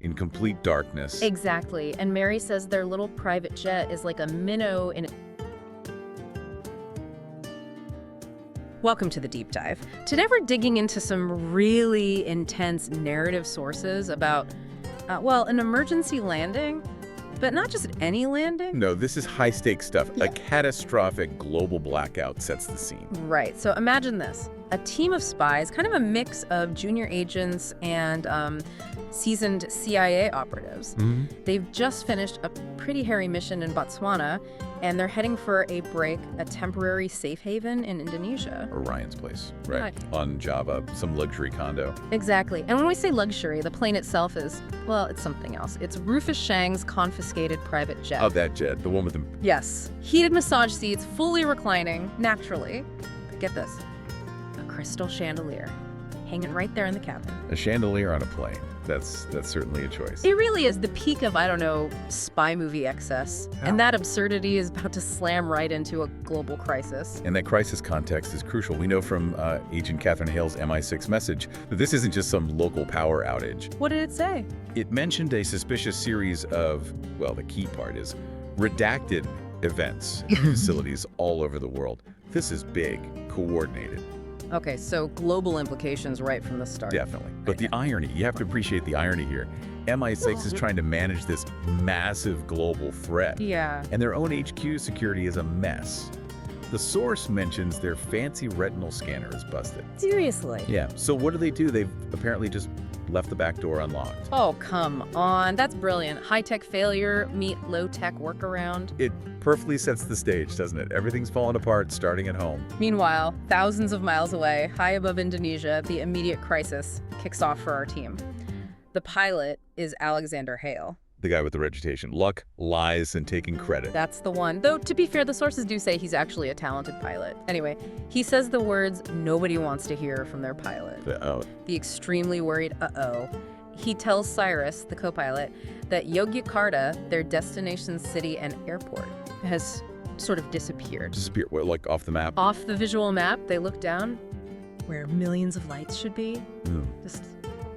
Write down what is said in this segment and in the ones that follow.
In complete darkness. Exactly. And Mary says their little private jet is like a minnow in a... Welcome to the deep dive. Today we're digging into some really intense narrative sources about, well, an emergency landing, but not just any landing. No, this is high-stakes stuff. Yeah. A catastrophic global blackout sets the scene. Right. So imagine this. A team of spies, kind of a mix of junior agents and seasoned CIA operatives. They've just finished a pretty hairy mission in Botswana, and they're heading for a temporary safe haven in Indonesia. Orion's place, right? Right. On Java, some luxury condo. Exactly. And when we say luxury, the plane itself is, well, it's something else. It's Rufus Shang's confiscated private jet. Oh, that jet, the one with the... Yes. Heated massage seats, fully reclining, naturally. But get this. A crystal chandelier hanging right there in the cabin. A chandelier on a plane. That's certainly a choice. It really is the peak of, I don't know, spy movie excess. How? And that absurdity is about to slam right into a global crisis. And that crisis context is crucial. We know from Agent Catherine Hale's MI6 message that this isn't just some local power outage. What did it say? It mentioned a suspicious series of, well, the key part is redacted events in facilities all over the world. This is big, coordinated. Okay, so global implications right from the start. Definitely. But the irony, you have to appreciate the irony here. MI6 is trying to manage this massive global threat. Yeah. And their own HQ security is a mess. The source mentions their fancy retinal scanner is busted. Seriously? Yeah, so what do? They've apparently just left the back door unlocked. Oh, come on. That's brilliant. High-tech failure meet low-tech workaround. It perfectly sets the stage, doesn't it? Everything's falling apart, starting at home. Meanwhile, thousands of miles away, high above Indonesia, the immediate crisis kicks off for our team. The pilot is Alexander Hale. The guy with the reputation. Luck, lies, and taking credit. That's the one. Though, to be fair, the sources do say he's actually a talented pilot. Anyway, he says the words nobody wants to hear from their pilot. Oh, The extremely worried uh-oh. He tells Cyrus, the co-pilot, that Yogyakarta, their destination city and airport, has sort of disappeared. disappear, what, like off the map? Off the visual map, they look down where millions of lights should be. Just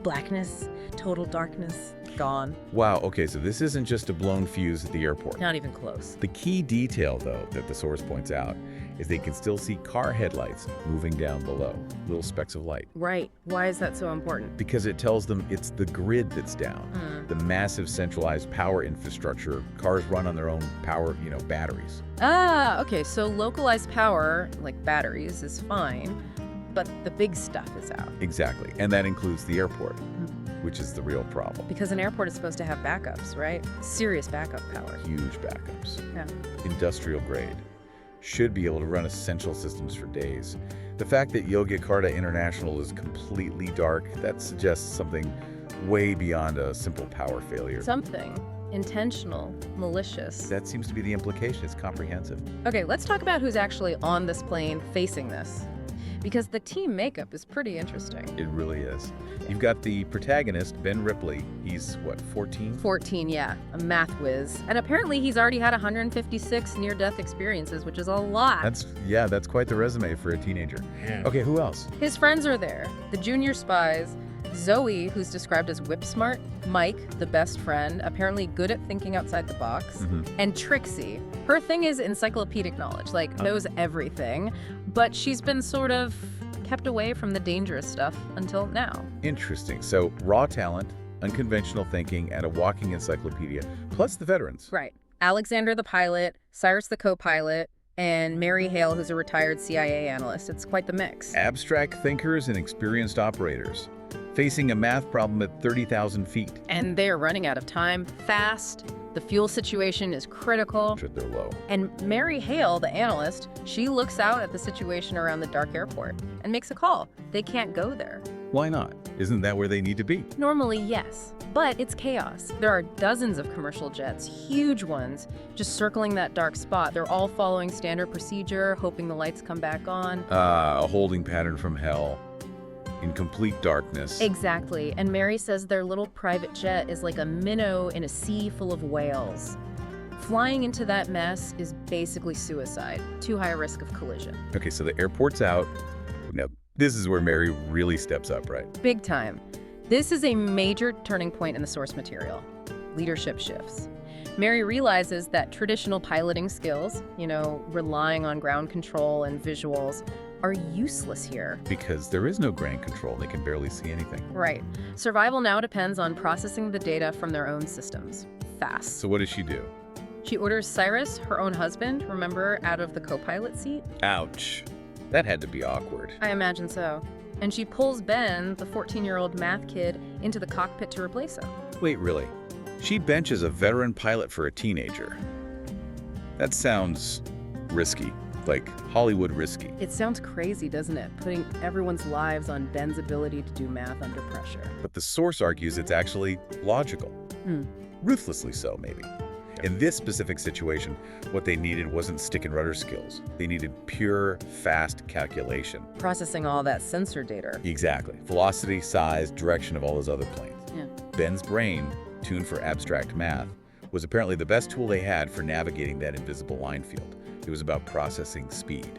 blackness, total darkness, gone. Wow, okay, so this isn't just a blown fuse at the airport. Not even close. The key detail, though, that the source points out is they can still see car headlights moving down below, little specks of light. Right. Why is that so important? Because it tells them it's the grid that's down, the massive centralized power infrastructure. Cars run on their own power, batteries. Ah, okay, so localized power, like batteries, is fine, but the big stuff is out. Exactly, and that includes the airport, which is the real problem. Because an airport is supposed to have backups, right? Serious backup power. Huge backups. Yeah. Industrial grade. Should be able to run essential systems for days. The fact that Yogyakarta International is completely dark, that suggests something way beyond a simple power failure. Something intentional, malicious. That seems to be the implication. It's comprehensive. Okay, let's talk about who's actually on this plane facing this. Because the team makeup is pretty interesting. It really is. You've got the protagonist, Ben Ripley. He's, what, 14? 14, yeah, a math whiz. And apparently he's already had 156 near-death experiences, which is a lot. That's quite the resume for a teenager. Yeah. Okay, who else? His friends are there, the junior spies, Zoe, who's described as whip smart, Mike, the best friend, apparently good at thinking outside the box, and Trixie. Her thing is encyclopedic knowledge, knows everything, but she's been sort of kept away from the dangerous stuff until now. Interesting. So, raw talent, unconventional thinking, and a walking encyclopedia, plus the veterans. Right. Alexander the pilot, Cyrus the co-pilot, and Mary Hale, who's a retired CIA analyst. It's quite the mix. Abstract thinkers and experienced operators, facing a math problem at 30,000 feet. And they're running out of time fast. The fuel situation is critical. They're low. And Mary Hale, the analyst, she looks out at the situation around the dark airport and makes a call. They can't go there. Why not? Isn't that where they need to be? Normally, yes, but it's chaos. There are dozens of commercial jets, huge ones, just circling that dark spot. They're all following standard procedure, hoping the lights come back on. A holding pattern from hell. In complete darkness. Exactly. And Mary says their little private jet is like a minnow in a sea full of whales. Flying into that mess is basically suicide. Too high a risk of collision. Okay, so the airport's out. Now, this is where Mary really steps up, right? Big time. This is a major turning point in the source material. Leadership shifts. Mary realizes that traditional piloting skills, relying on ground control and visuals, are useless here. Because there is no ground control. They can barely see anything. Right. Survival now depends on processing the data from their own systems. Fast. So what does she do? She orders Cyrus, her own husband, remember, out of the co-pilot seat? Ouch. That had to be awkward. I imagine so. And she pulls Ben, the 14-year-old math kid, into the cockpit to replace him. Wait, really? She benches a veteran pilot for a teenager. That sounds risky. Like Hollywood risky. It sounds crazy, doesn't it? Putting everyone's lives on Ben's ability to do math under pressure. But the source argues it's actually logical. Ruthlessly so, maybe. In this specific situation, what they needed wasn't stick and rudder skills. They needed pure, fast calculation. Processing all that sensor data. Exactly. Velocity, size, direction of all those other planes. Yeah. Ben's brain, tuned for abstract math, was apparently the best tool they had for navigating that invisible line field. It was about processing speed.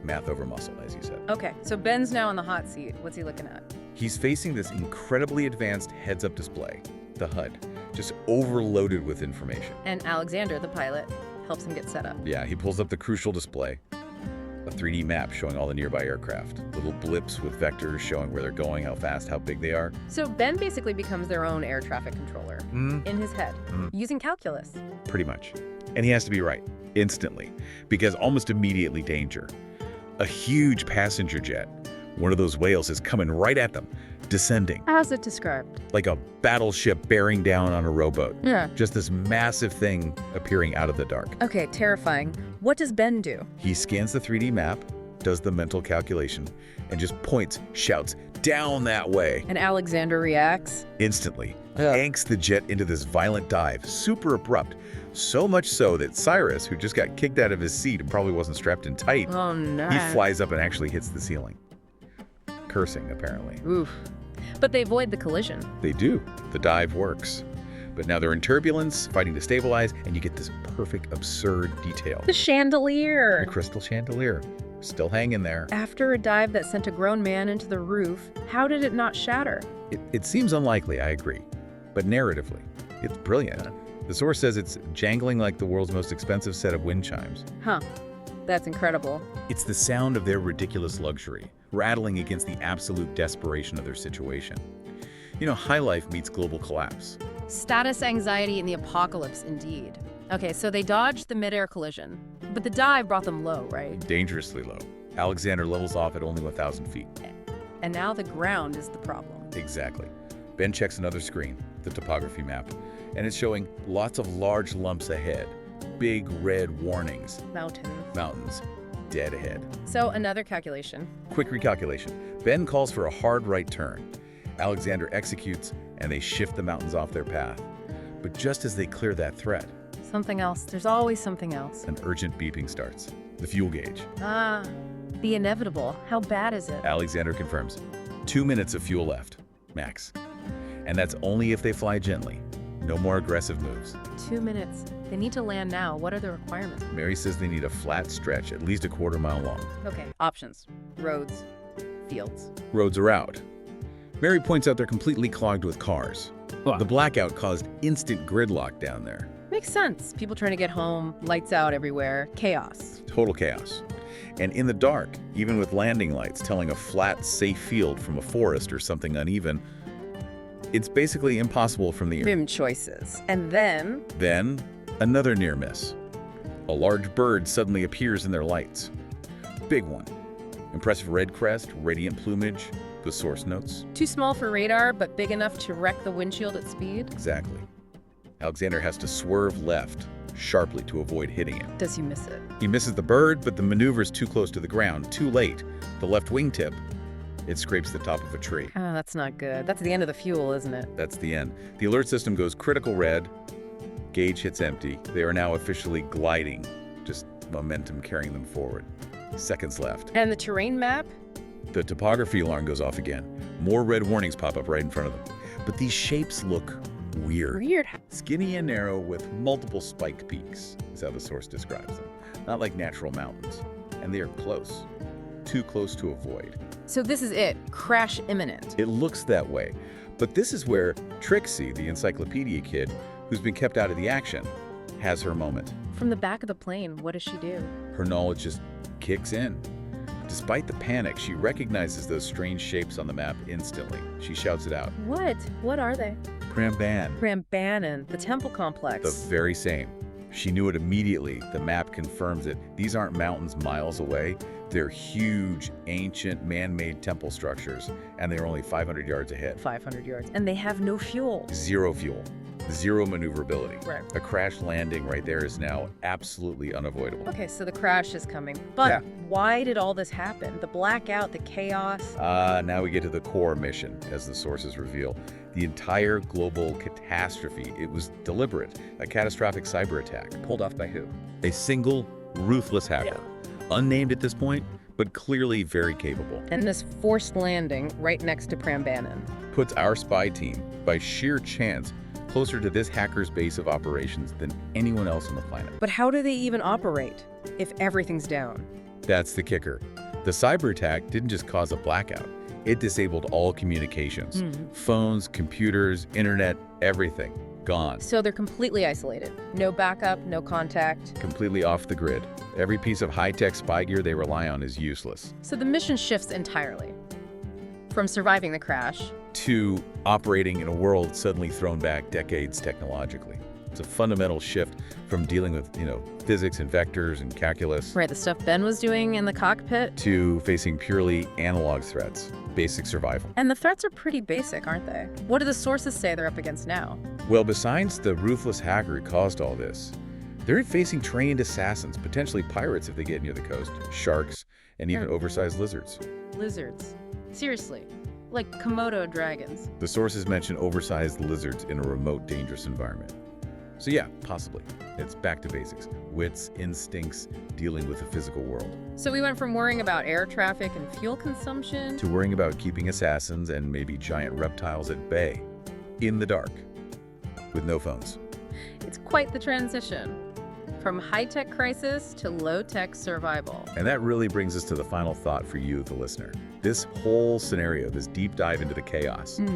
Math over muscle, as you said. Okay, so Ben's now in the hot seat. What's he looking at? He's facing this incredibly advanced heads-up display, the HUD, just overloaded with information. And Alexander, the pilot, helps him get set up. Yeah, he pulls up the crucial display, a 3D map showing all the nearby aircraft, little blips with vectors showing where they're going, how fast, how big they are. So Ben basically becomes their own air traffic controller in his head, using calculus. Pretty much. And he has to be right, instantly, because almost immediately danger. A huge passenger jet, one of those whales, is coming right at them, descending. How's it described? Like a battleship bearing down on a rowboat. Yeah. Just this massive thing appearing out of the dark. Okay, terrifying. What does Ben do? He scans the 3D map, does the mental calculation, and just points, shouts, down that way. And Alexander reacts? Instantly. Yanks the jet into this violent dive, super abrupt. So much so that Cyrus, who just got kicked out of his seat and probably wasn't strapped in tight, Oh, no. he flies up and actually hits the ceiling. Cursing, apparently. Oof. But they avoid the collision. They do. The dive works. But now they're in turbulence, fighting to stabilize, and you get this perfect, absurd detail. The chandelier. The crystal chandelier. Still hanging there. After a dive that sent a grown man into the roof, how did it not shatter? It seems unlikely, I agree. But narratively, it's brilliant. The source says it's jangling like the world's most expensive set of wind chimes. Huh. That's incredible. It's the sound of their ridiculous luxury, rattling against the absolute desperation of their situation. High life meets global collapse. Status anxiety in the apocalypse, indeed. Okay, so they dodged the mid-air collision, but the dive brought them low, right? Dangerously low. Alexander levels off at only 1,000 feet. And now the ground is the problem. Exactly. Ben checks another screen, the topography map, and it's showing lots of large lumps ahead. Big red warnings. Mountains. Dead ahead. So another calculation. Quick recalculation. Ben calls for a hard right turn. Alexander executes, and they shift the mountains off their path. But just as they clear that threat, Something else. There's always something else. an urgent beeping starts. The fuel gauge. Ah, the inevitable. How bad is it? Alexander confirms. 2 minutes of fuel left, max. And that's only if they fly gently. No more aggressive moves. 2 minutes. They need to land now. What are the requirements? Mary says they need a flat stretch, at least a quarter-mile long. Okay, options. Roads, fields. Roads are out. Mary points out they're completely clogged with cars. The blackout caused instant gridlock down there. Makes sense. People trying to get home, lights out everywhere, chaos. Total chaos. And in the dark, even with landing lights telling a flat, safe field from a forest or something uneven, it's basically impossible from the air. Grim choices. And then Then, another near miss. A large bird suddenly appears in their lights. Big one. Impressive red crest, radiant plumage, the source notes. too small for radar, but big enough to wreck the windshield at speed. Exactly. Alexander has to swerve left sharply to avoid hitting it. Does he miss it? He misses the bird, but the maneuver's too close to the ground, too late. The left wingtip, it scrapes the top of a tree. Oh, that's not good. That's the end of the fuel, isn't it? That's the end. The alert system goes critical red. Gauge hits empty. They are now officially gliding, just momentum carrying them forward. Seconds left. And the terrain map? The topography alarm goes off again. More red warnings pop up right in front of them. But these shapes look weird. Skinny and narrow with multiple spiked peaks, is how the source describes them. Not like natural mountains. And they are close. Too close to avoid. So this is it. Crash imminent. It looks that way. But this is where Trixie, the encyclopedia kid, who's been kept out of the action, has her moment. From the back of the plane, what does she do? Her knowledge just kicks in. Despite the panic, she recognizes those strange shapes on the map instantly. She shouts it out. What? What are they? Pramban. Prambanan, the temple The complex. very same. She knew it immediately. The map confirms it. These aren't mountains miles away. They're huge, ancient, man-made temple structures, and they're only 500 yards ahead. 500 yards. And they have no fuel. Zero fuel. Zero maneuverability. Right. A crash landing right there is now absolutely unavoidable. Okay, so the crash is coming. But Yeah. why did all this happen? The blackout, the chaos? Now we get to the core mission, as the sources reveal. The entire global catastrophe, it was deliberate. A catastrophic cyber attack. Pulled off by who? A single, ruthless hacker. Unnamed at this point, but clearly very capable. And this forced landing right next to Prambanan. Puts our spy team, by sheer chance, closer to this hacker's base of operations than anyone else on the planet. But how do they even operate if everything's down? That's the kicker. The cyber attack didn't just cause a blackout. It disabled all communications. Phones, computers, internet, everything. Gone. So they're completely isolated. No backup, no contact. Completely off the grid. Every piece of high-tech spy gear they rely on is useless. So the mission shifts entirely. From surviving the crash To operating in a world suddenly thrown back decades technologically. It's a fundamental shift from dealing with, physics and vectors and calculus right, the stuff Ben was doing in the cockpit. to facing purely analog threats, basic survival. And the threats are pretty basic, aren't they? What do the sources say they're up against now? Well, besides the ruthless hacker who caused all this, they're facing trained assassins, potentially pirates if they get near the coast, sharks, and even oversized lizards. Lizards. Seriously. Like Komodo dragons. The sources mention oversized lizards in a remote, dangerous environment. So yeah, possibly. It's back to basics. Wits, instincts, dealing with the physical world. So we went from worrying about air traffic and fuel consumption To worrying about keeping assassins and maybe giant reptiles at bay. In the dark. With no phones. It's quite the transition. From high-tech crisis to low-tech survival. And that really brings us to the final thought for you, the listener. This whole scenario, this deep dive into the chaos, it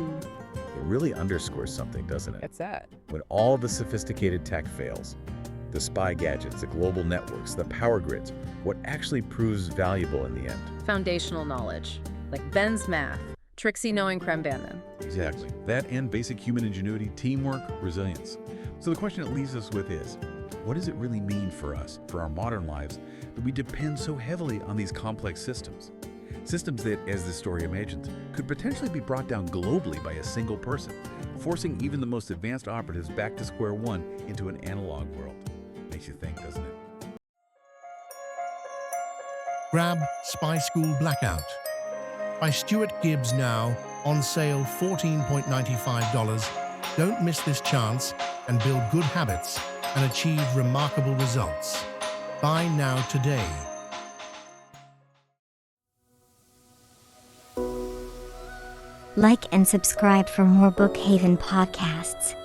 really underscores something, doesn't it? What's that? When all the sophisticated tech fails, the spy gadgets, the global networks, the power grids, what actually proves valuable in the end? Foundational knowledge. Like Ben's math. Trixie knowing Prambanan. Exactly. That and basic human ingenuity, teamwork, resilience. So the question it leaves us with is, what does it really mean for us, for our modern lives, that we depend so heavily on these complex systems? Systems that, as this story imagines, could potentially be brought down globally by a single person, forcing even the most advanced operatives back to square one into an analog world. Makes you think, doesn't it? Grab Spy School Blackout by Stuart Gibbs, now on sale $14.95. Don't miss this chance and build good habits and achieve remarkable results. Buy now today. Like and subscribe for more Bookhaven podcasts.